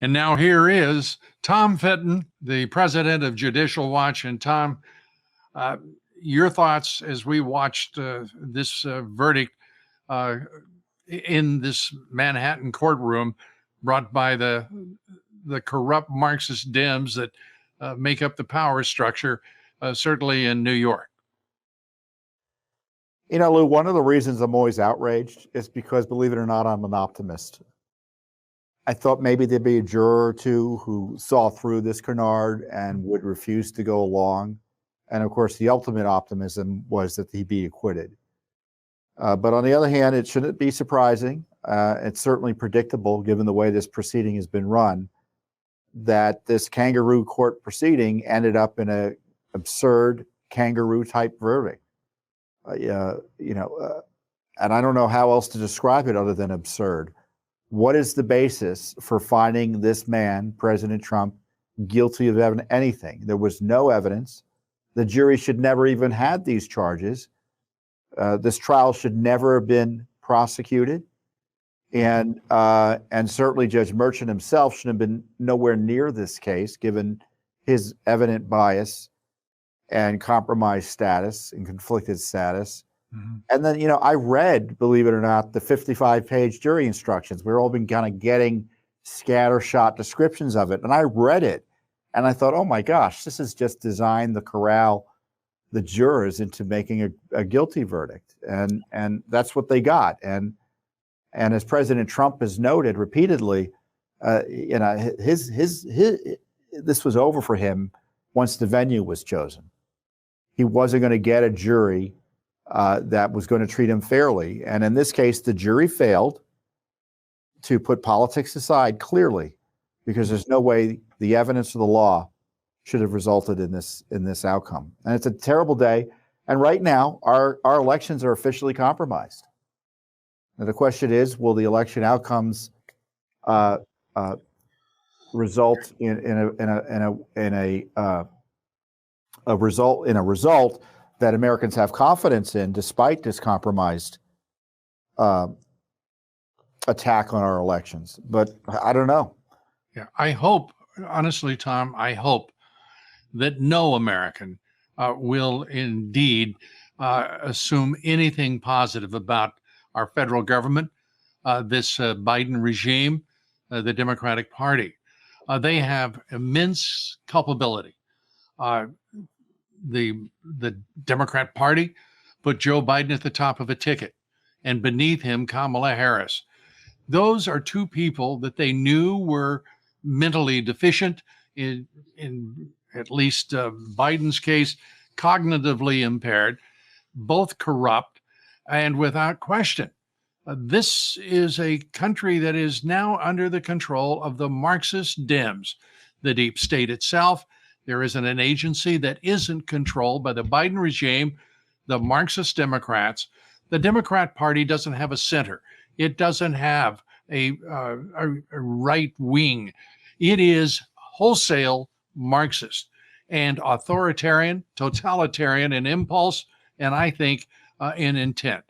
And now here is Tom Fitton, the president of Judicial Watch. And Tom, your thoughts as we watched this verdict in this Manhattan courtroom brought by the corrupt Marxist Dems that make up the power structure, certainly in New York. You know, Lou, one of the reasons I'm always outraged is because, believe it or not, I'm an optimist. I thought maybe there'd be a juror or two who saw through this canard and would refuse to go along. And of course, the ultimate optimism was that he'd be acquitted. But on the other hand, it shouldn't be surprising. It's certainly predictable, given the way this proceeding has been run, that this kangaroo court proceeding ended up in an absurd kangaroo-type verdict. And I don't know how else to describe it other than absurd. What is the basis for finding this man, President Trump, guilty of anything? There was no evidence. The jury should never even had these charges. This trial should never have been prosecuted. And certainly Judge Merchant himself should have been nowhere near this case, given his evident bias and compromised status and conflicted status. Mm-hmm. And then, I read, believe it or not, the 55-page jury instructions. We've all been kind of getting scattershot descriptions of it. And I read it and I thought, oh my gosh, this is just designed to corral the jurors into making a guilty verdict. And that's what they got. And as President Trump has noted repeatedly, this was over for him once the venue was chosen. He wasn't going to get a jury that was going to treat him fairly. And in this case, the jury failed to put politics aside clearly, because there's no way the evidence of the law should have resulted in this outcome. And it's a terrible day. And right now, our elections are officially compromised. Now, the question is, will the election outcomes result in a result that Americans have confidence in, despite this compromised attack on our elections? But I don't know. Yeah, I hope, honestly, Tom, I hope that no American will indeed assume anything positive about our federal government, this Biden regime, the Democratic Party. They have immense culpability. The Democrat Party put Joe Biden at the top of a ticket, and beneath him, Kamala Harris. Those are two people that they knew were mentally deficient, in at least Biden's case, cognitively impaired, both corrupt, and without question. This is a country that is now under the control of the Marxist Dems, the deep state itself. There isn't an agency that isn't controlled by the Biden regime, the Marxist Democrats. The Democrat Party doesn't have a center. It doesn't have a right wing. It is wholesale Marxist and authoritarian, totalitarian in impulse, and I think in intent.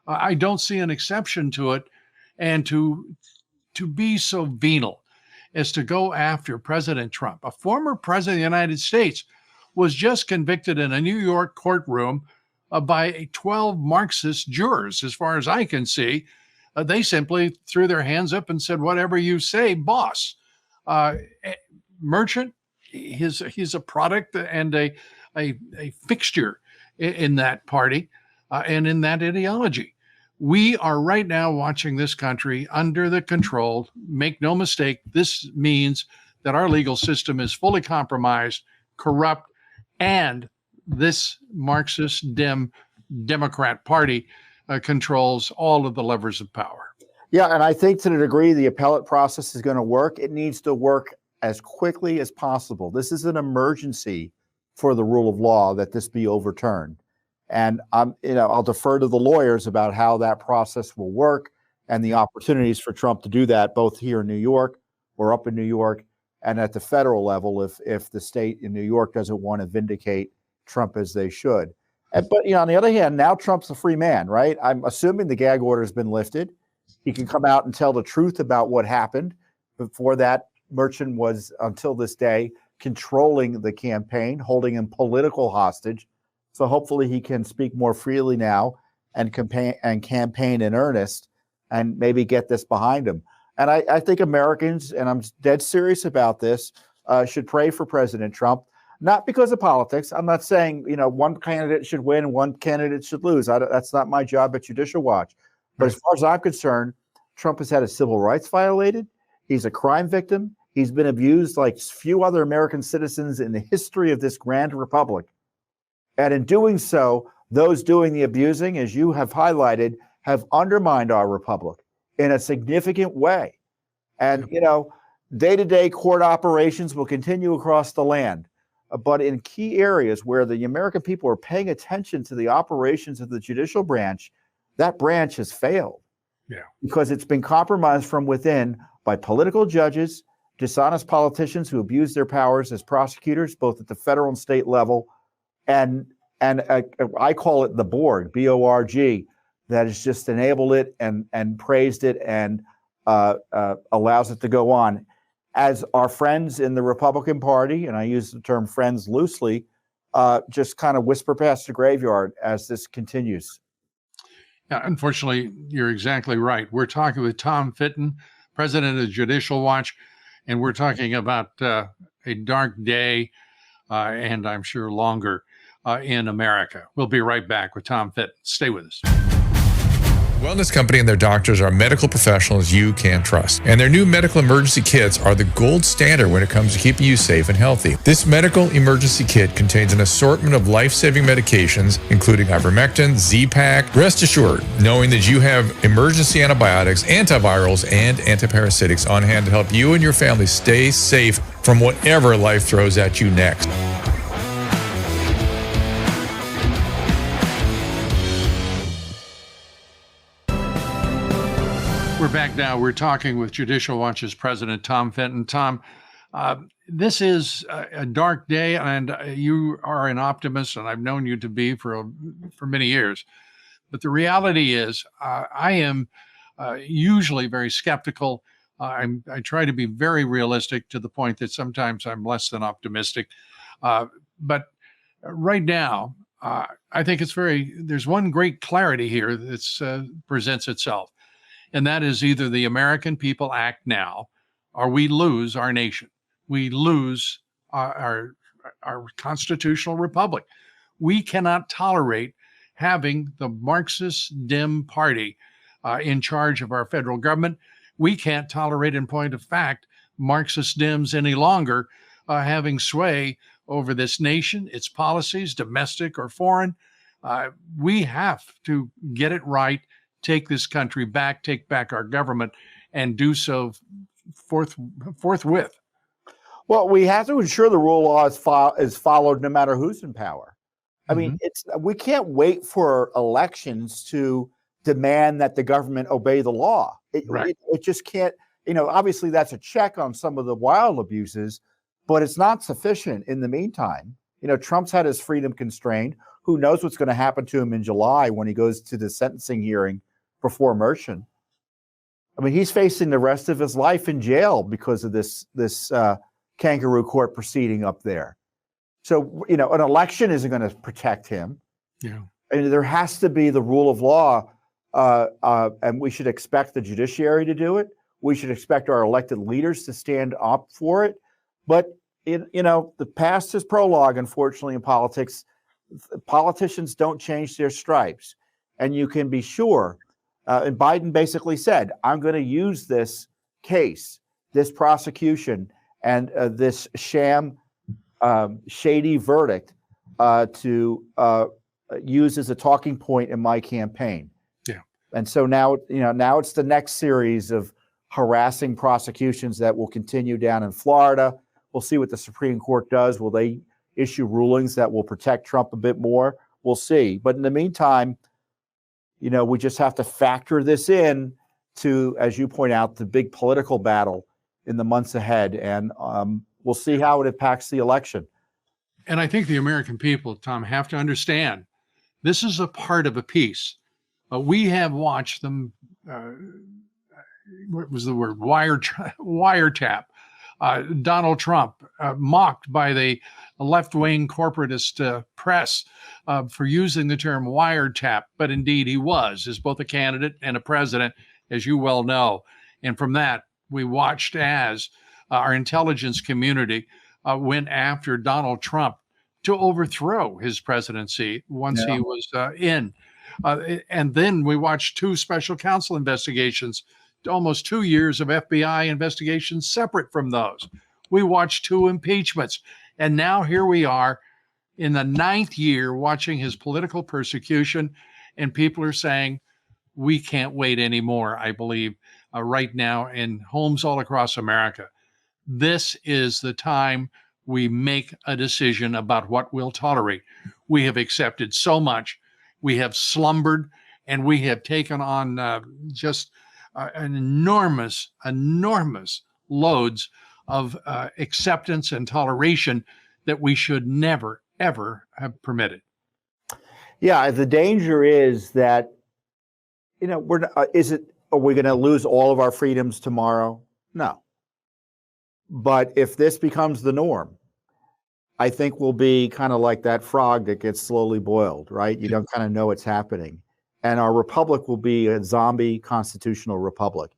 I don't see an exception to it. And to be so venal as to go after President Trump, a former president of the United States, was just convicted in a New York courtroom by 12 Marxist jurors, as far as I can see. They simply threw their hands up and said, whatever you say, boss. Merchant, he's a product and a fixture in that party and in that ideology. We are right now watching this country under the control. Make no mistake, this means that our legal system is fully compromised, corrupt, and this Marxist Democrat Party controls all of the levers of power. Yeah, and I think to the degree the appellate process is going to work, it needs to work as quickly as possible. This is an emergency for the rule of law that this be overturned. And I'll defer to the lawyers about how that process will work and the opportunities for Trump to do that, both here in New York or up in New York, and at the federal level if the state in New York doesn't want to vindicate Trump as they should. But on the other hand, now Trump's a free man, right? I'm assuming the gag order has been lifted. He can come out and tell the truth about what happened before that Merchant was, until this day, controlling the campaign, holding him political hostage. So hopefully he can speak more freely now and campaign in earnest and maybe get this behind him. And I think Americans, and I'm dead serious about this, should pray for President Trump, not because of politics. I'm not saying, one candidate should win and one candidate should lose. That's not my job at Judicial Watch. But as far as I'm concerned, Trump has had his civil rights violated. He's a crime victim. He's been abused like few other American citizens in the history of this grand republic. And in doing so, those doing the abusing, as you have highlighted, have undermined our republic in a significant way. And, day-to-day court operations will continue across the land. But in key areas where the American people are paying attention to the operations of the judicial branch, that branch has failed. Yeah. Because it's been compromised from within by political judges, dishonest politicians who abuse their powers as prosecutors, both at the federal and state level, and I call it the Borg, B-O-R-G, that has just enabled it and praised it and allows it to go on. As our friends in the Republican Party, and I use the term friends loosely, just kind of whisper past the graveyard as this continues. Yeah, unfortunately, you're exactly right. We're talking with Tom Fitton, president of Judicial Watch, and we're talking about a dark day, and I'm sure longer, in America. We'll be right back with Tom Fitton. Stay with us. Wellness Company and their doctors are medical professionals you can trust. And their new medical emergency kits are the gold standard when it comes to keeping you safe and healthy. This medical emergency kit contains an assortment of life-saving medications, including ivermectin, Z-Pak. Rest assured, knowing that you have emergency antibiotics, antivirals, and antiparasitics on hand to help you and your family stay safe from whatever life throws at you next. We're back now. We're talking with Judicial Watch's president, Tom Fitton. Tom, this is a dark day, and you are an optimist, and I've known you to be for many years. But the reality is, I am usually very skeptical. I try to be very realistic to the point that sometimes I'm less than optimistic. But right now, I think there's one great clarity here that presents itself. And that is either the American people act now, or we lose our nation. We lose our constitutional republic. We cannot tolerate having the Marxist Dem Party in charge of our federal government. We can't tolerate, in point of fact, Marxist Dems any longer having sway over this nation, its policies, domestic or foreign. We have to get it right. Take this country back, take back our government, and do so forthwith. Well, we have to ensure the rule of law is followed no matter who's in power. I mean, we can't wait for elections to demand that the government obey the law. It just can't, obviously that's a check on some of the wild abuses, but it's not sufficient in the meantime. Trump's had his freedom constrained. Who knows what's going to happen to him in July when he goes to the sentencing hearing before Merchant. I mean, he's facing the rest of his life in jail because of this kangaroo court proceeding up there. So, an election isn't going to protect him. Yeah. And there has to be the rule of law, and we should expect the judiciary to do it. We should expect our elected leaders to stand up for it. But, the past is prologue, unfortunately, in politics. Politicians don't change their stripes. And you can be sure, and Biden basically said, I'm going to use this case, this prosecution, and this sham, shady verdict to use as a talking point in my campaign. Yeah. And so now it's the next series of harassing prosecutions that will continue down in Florida. We'll see what the Supreme Court does. Will they issue rulings that will protect Trump a bit more? We'll see. But in the meantime, we just have to factor this in to, as you point out, the big political battle in the months ahead. And we'll see how it impacts the election. And I think the American people, Tom, have to understand this is a part of a piece. We have watched them, what was the word, wiretap Donald Trump, mocked by the left-wing corporatist press for using the term wiretap, but indeed he was, as both a candidate and a president, as you well know. And from that, we watched as our intelligence community went after Donald Trump to overthrow his presidency once he was in. And then we watched 2 special counsel investigations, almost 2 years of FBI investigations separate from those. We watched 2 impeachments. And now here we are in the 9th year watching his political persecution. And people are saying, we can't wait anymore, I believe, right now in homes all across America. This is the time we make a decision about what we'll tolerate. We have accepted so much. We have slumbered, and we have taken on just an enormous loads of acceptance and toleration that we should never, ever have permitted. Yeah, the danger is that, are we going to lose all of our freedoms tomorrow? No. But if this becomes the norm, I think we'll be kind of like that frog that gets slowly boiled, right? You don't kind of know what's happening. And our republic will be a zombie constitutional republic.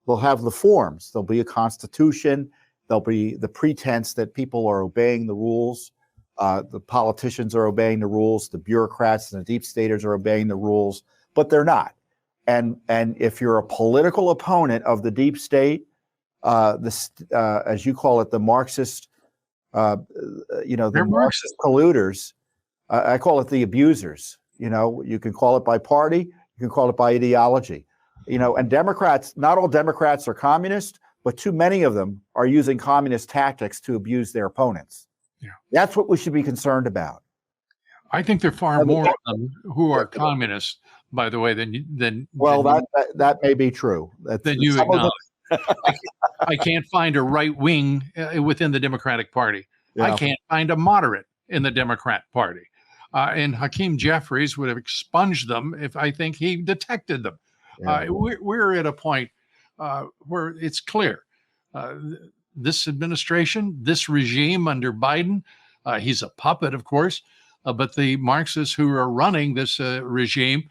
We'll have the forms. There'll be a constitution. There'll be the pretense that people are obeying the rules. The politicians are obeying the rules. The bureaucrats and the deep staters are obeying the rules, but they're not. And if you're a political opponent of the deep state, as you call it, the Marxist, Marxist polluters, I call it the abusers. You can call it by party, you can call it by ideology. And Democrats, not all Democrats are communist, but too many of them are using communist tactics to abuse their opponents. Yeah. That's what we should be concerned about. I think there are far more of them who are communists, by the way, than that may be true. Than you acknowledge. I can't find a right wing within the Democratic Party. Yeah. I can't find a moderate in the Democrat Party. And Hakeem Jeffries would have expunged them if I think he detected them. Yeah. We're at a point where it's clear. This administration, this regime under Biden, he's a puppet, of course, but the Marxists who are running this regime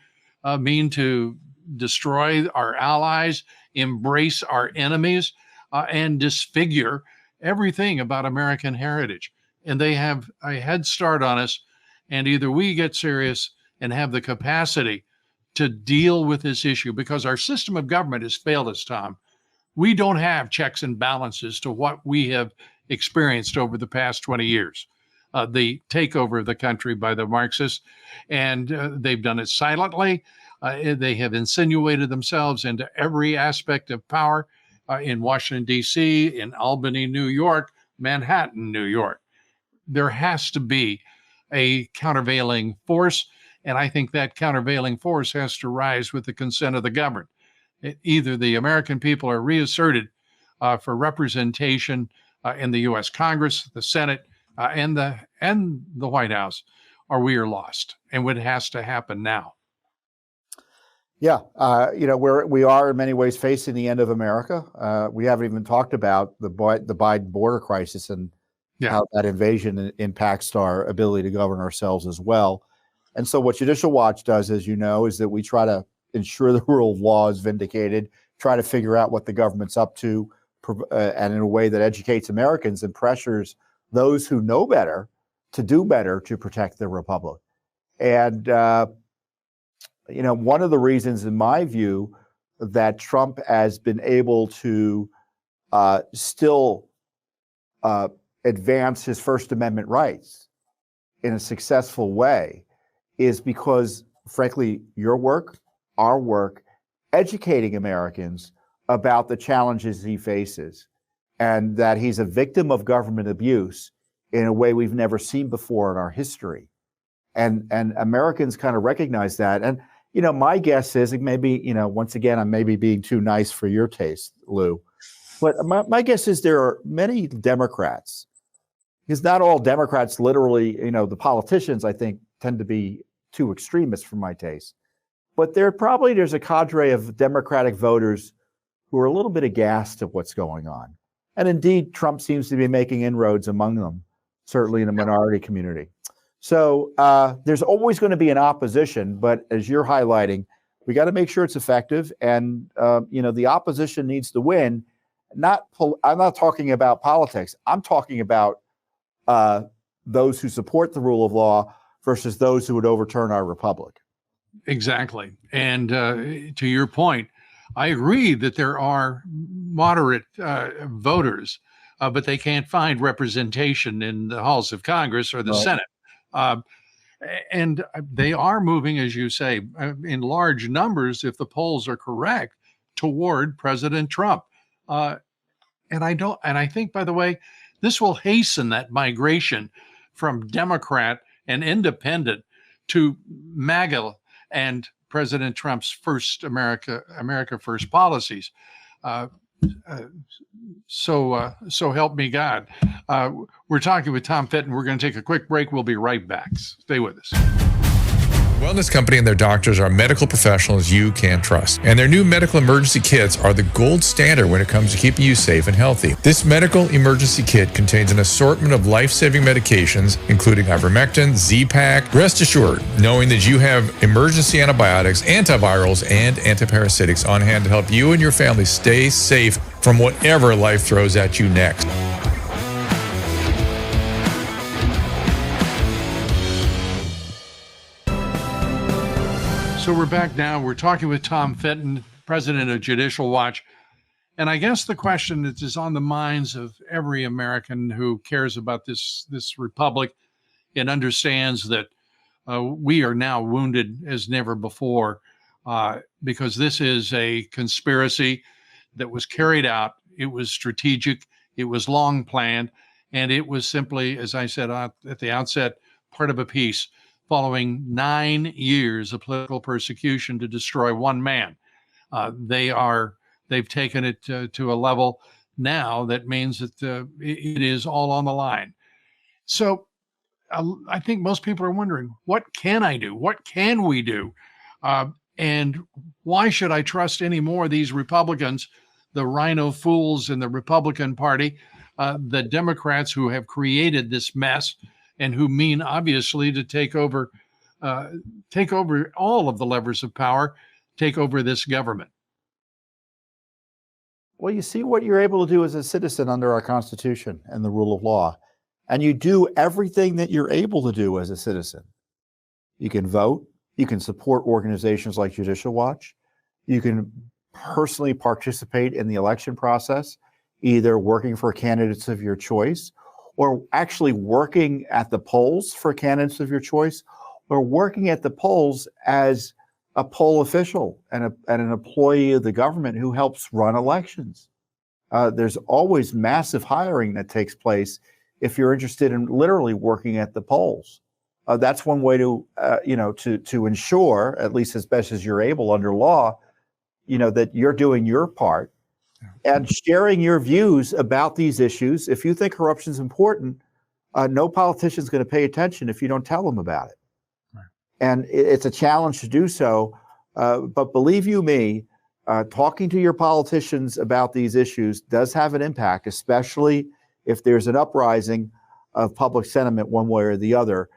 mean to destroy our allies, embrace our enemies, and disfigure everything about American heritage. And they have a head start on us. And either we get serious and have the capacity to deal with this issue, because our system of government has failed us, Tom. We don't have checks and balances to what we have experienced over the past 20 years. The takeover of the country by the Marxists, and they've done it silently. They have insinuated themselves into every aspect of power in Washington, D.C., in Albany, New York, Manhattan, New York. There has to be a countervailing force, and I think that countervailing force has to rise with the consent of the governed. Either the American people are reasserted for representation in the U.S. Congress, the Senate, and the White House, or we are lost, and it has to happen now. Yeah, we are in many ways facing the end of America. We haven't even talked about the Biden border crisis and how that invasion impacts our ability to govern ourselves as well. And so what Judicial Watch does, as you know, is that we try to ensure the rule of law is vindicated, try to figure out what the government's up to, and in a way that educates Americans and pressures those who know better to do better to protect the republic. And, one of the reasons, in my view, that Trump has been able to still advance his First Amendment rights in a successful way is because, frankly, your work, our work, educating Americans about the challenges he faces, and that he's a victim of government abuse in a way we've never seen before in our history. And Americans kind of recognize that. And, my guess is, it may be, once again, I may be being too nice for your taste, Lou, but my guess is there are many Democrats, because not all Democrats literally, the politicians, I think, tend to be too extremist for my taste. But there's a cadre of Democratic voters who are a little bit aghast at what's going on. And indeed, Trump seems to be making inroads among them, certainly in the minority community. So there's always going to be an opposition, but as you're highlighting, we got to make sure it's effective. And, the opposition needs to win. I'm not talking about politics. I'm talking about those who support the rule of law versus those who would overturn our republic. Exactly. And to your point, I agree that there are moderate voters, but they can't find representation in the halls of Congress or the Right. Senate. And they are moving, as you say, in large numbers, if the polls are correct, toward President Trump. And I think, by the way, this will hasten that migration from Democrat and independent to MAGA and President Trump's first America First policies. So help me God. We're talking with Tom Fitton. We're going to take a quick break. We'll be right back. Stay with us. Wellness Company and their doctors are medical professionals you can trust. And their new medical emergency kits are the gold standard when it comes to keeping you safe and healthy. This medical emergency kit contains an assortment of life-saving medications, including ivermectin, Z-Pak. Rest assured, knowing that you have emergency antibiotics, antivirals, and antiparasitics on hand to help you and your family stay safe from whatever life throws at you next. So we're back now. We're talking with Tom Fitton, president of Judicial Watch. And I guess the question that is on the minds of every American who cares about this republic and understands that we are now wounded as never before because this is a conspiracy that was carried out. It was strategic. It was long planned. And it was simply, as I said at the outset, part of a piece following 9 years of political persecution to destroy one man. They've taken it to a level now that means that it is all on the line. So I think most people are wondering, what can I do? What can we do? And why should I trust any more of these Republicans, the rhino fools in the Republican Party, the Democrats who have created this mess and who mean obviously to take over all of the levers of power, take over this government? Well, you see what you're able to do as a citizen under our Constitution and the rule of law. And you do everything that you're able to do as a citizen. You can vote. You can support organizations like Judicial Watch. You can personally participate in the election process, either working for candidates of your choice or actually working at the polls for candidates of your choice, or working at the polls as a poll official and an employee of the government who helps run elections. There's always massive hiring that takes place if you're interested in literally working at the polls. That's one way to ensure, at least as best as you're able under law, that you're doing your part and sharing your views about these issues. If you think corruption is important, no politician is going to pay attention if you don't tell them about it. Right. And it's a challenge to do so. But believe you me, talking to your politicians about these issues does have an impact, especially if there's an uprising of public sentiment one way or the other.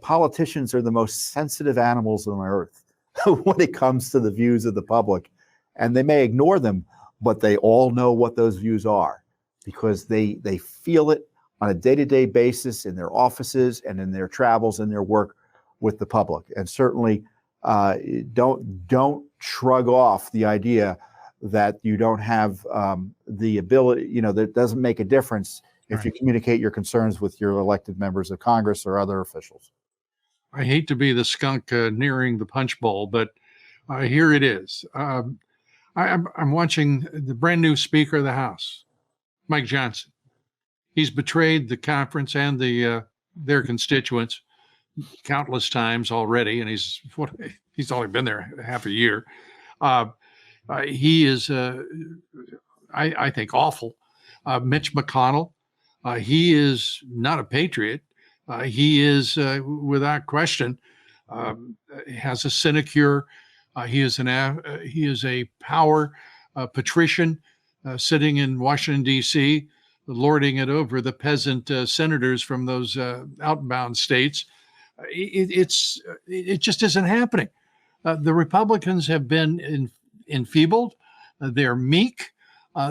Politicians are the most sensitive animals on earth when it comes to the views of the public. And they may ignore them, but they all know what those views are because they feel it on a day-to-day basis in their offices and in their travels and their work with the public. And certainly don't shrug off the idea that you don't have the ability, that doesn't make a difference if you communicate your concerns with your elected members of Congress or other officials. I hate to be the skunk nearing the punch bowl, but here it is. I'm watching the brand new Speaker of the House, Mike Johnson. He's betrayed the conference and their constituents countless times already, and he's only been there half a year. He is, I think, awful. Mitch McConnell, he is not a patriot. He is, without question, has a sinecure. He is a power patrician sitting in Washington, D.C., lording it over the peasant senators from those outbound states. It just isn't happening. The Republicans have been enfeebled. They're meek.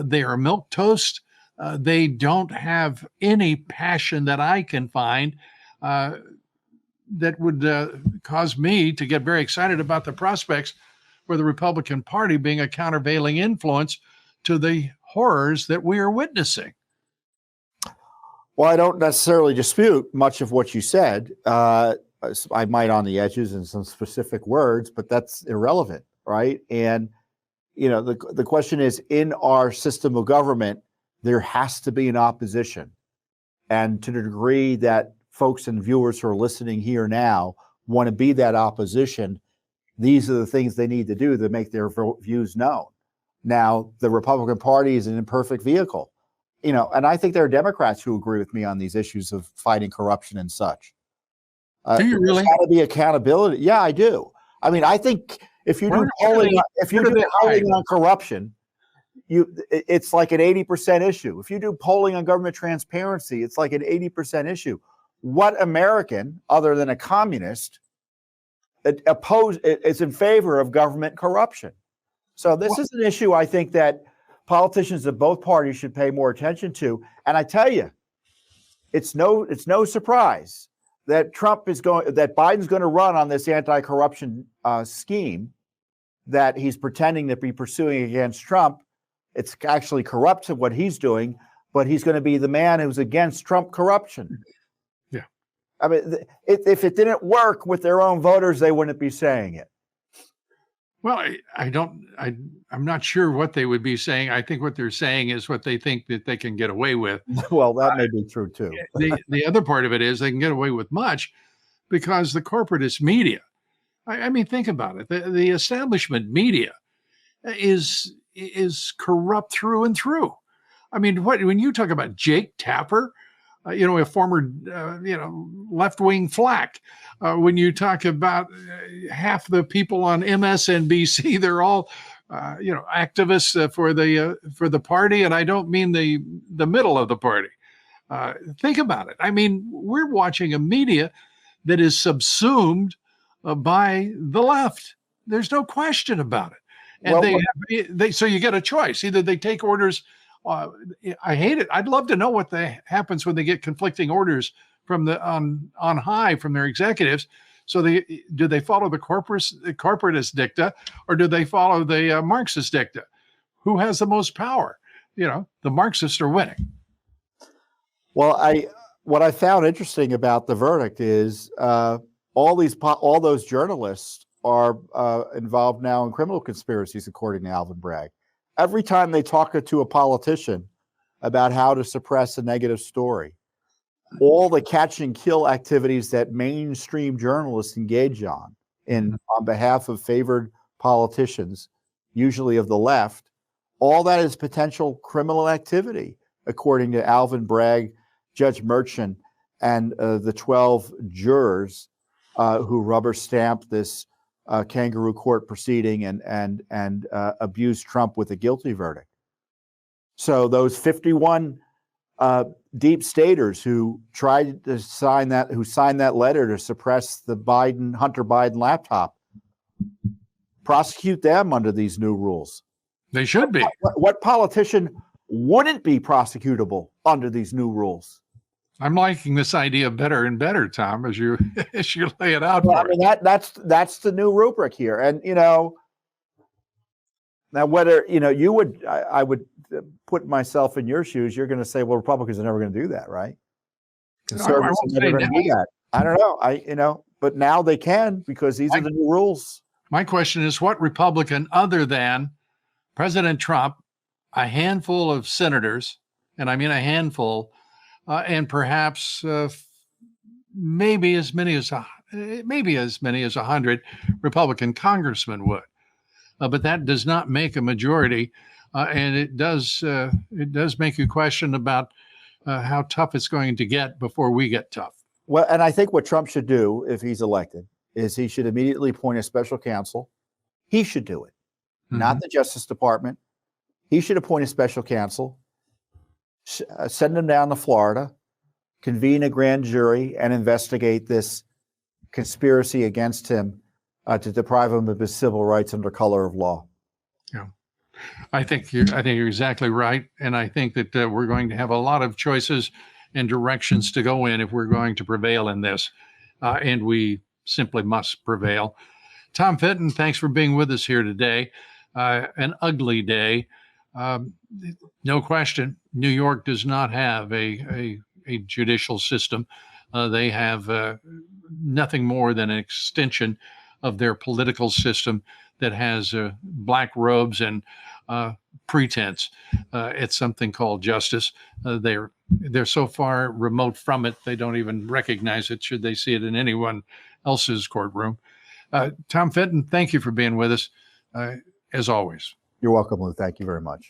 They are milquetoast. They don't have any passion that I can find that would cause me to get very excited about the prospects for the Republican Party being a countervailing influence to the horrors that we are witnessing. Well, I don't necessarily dispute much of what you said. I might on the edges in some specific words, but that's irrelevant, right? And, you know, the question is, in our system of government, there has to be an opposition. And to the degree that folks and viewers who are listening here now want to be that opposition, these are the things they need to do to make their views known. Now, the Republican Party is an imperfect vehicle, you know, and I think there are Democrats who agree with me on these issues of fighting corruption and such. Do you really? There's got to be accountability. Yeah, I do. I mean, I think if you do polling on corruption, it's like an 80% issue. If you do polling on government transparency, it's like an 80% issue. What American, other than a communist, is in favor of government corruption? So this is an issue I think that politicians of both parties should pay more attention to. And I tell you, it's no surprise that Biden's going to run on this anti-corruption scheme that he's pretending to be pursuing against Trump. It's actually corrupt to what he's doing, but he's going to be the man who's against Trump corruption. Yeah. I mean, if it didn't work with their own voters, they wouldn't be saying it. Well, I'm not sure what they would be saying. I think what they're saying is what they think that they can get away with. Well, that may be true too. The other part of it is they can get away with much because the corporatist media, I mean, think about it. The establishment media is corrupt through and through. I mean, when you talk about Jake Tapper, a former, left-wing flack. When you talk about half the people on MSNBC, they're all, activists for the party, and I don't mean the middle of the party. Think about it. I mean, we're watching a media that is subsumed by the left. There's no question about it. And so you get a choice. Either they take orders. I hate it. I'd love to know what happens when they get conflicting orders from on high from their executives. So do they follow the corporatist dicta, or do they follow the Marxist dicta? Who has the most power? The Marxists are winning. Well, what I found interesting about the verdict is all those journalists are involved now in criminal conspiracies, according to Alvin Bragg. Every time they talk to a politician about how to suppress a negative story, all the catch and kill activities that mainstream journalists engage on behalf of favored politicians, usually of the left, all that is potential criminal activity, according to Alvin Bragg, Judge Merchant, and the 12 jurors who rubber stamped this kangaroo court proceeding and abused Trump with a guilty verdict. So those 51 deep staters who tried to signed that letter to suppress the Hunter Biden laptop, prosecute them under these new rules. They should be. What politician wouldn't be prosecutable under these new rules? I'm liking this idea better and better, Tom, as you lay it out. Well, I mean, that's the new rubric here. And, now whether, I would put myself in your shoes, you're going to say, well, Republicans are never going to do that, right? Conservatives are never going to do that. I don't know. But now they can, because these are the new rules. My question is, what Republican other than President Trump, a handful of senators, and I mean a handful, and perhaps maybe as many as 100 Republican congressmen would, but that does not make a majority, and it does make you question about how tough it's going to get before we get tough. Well, and I think what Trump should do if he's elected is he should immediately appoint a special counsel. He should do it, not the Justice Department. He should appoint a special counsel send him down to Florida, convene a grand jury, and investigate this conspiracy against him to deprive him of his civil rights under color of law. Yeah, I think you're exactly right, and I think that we're going to have a lot of choices and directions to go in if we're going to prevail in this, and we simply must prevail. Tom Fitton, thanks for being with us here today. An ugly day, no question. New York does not have a judicial system. They have nothing more than an extension of their political system that has black robes and pretense. It's something called justice. They're so far remote from it, they don't even recognize it should they see it in anyone else's courtroom. Tom Fitton, thank you for being with us, as always. You're welcome, Lou. Thank you very much.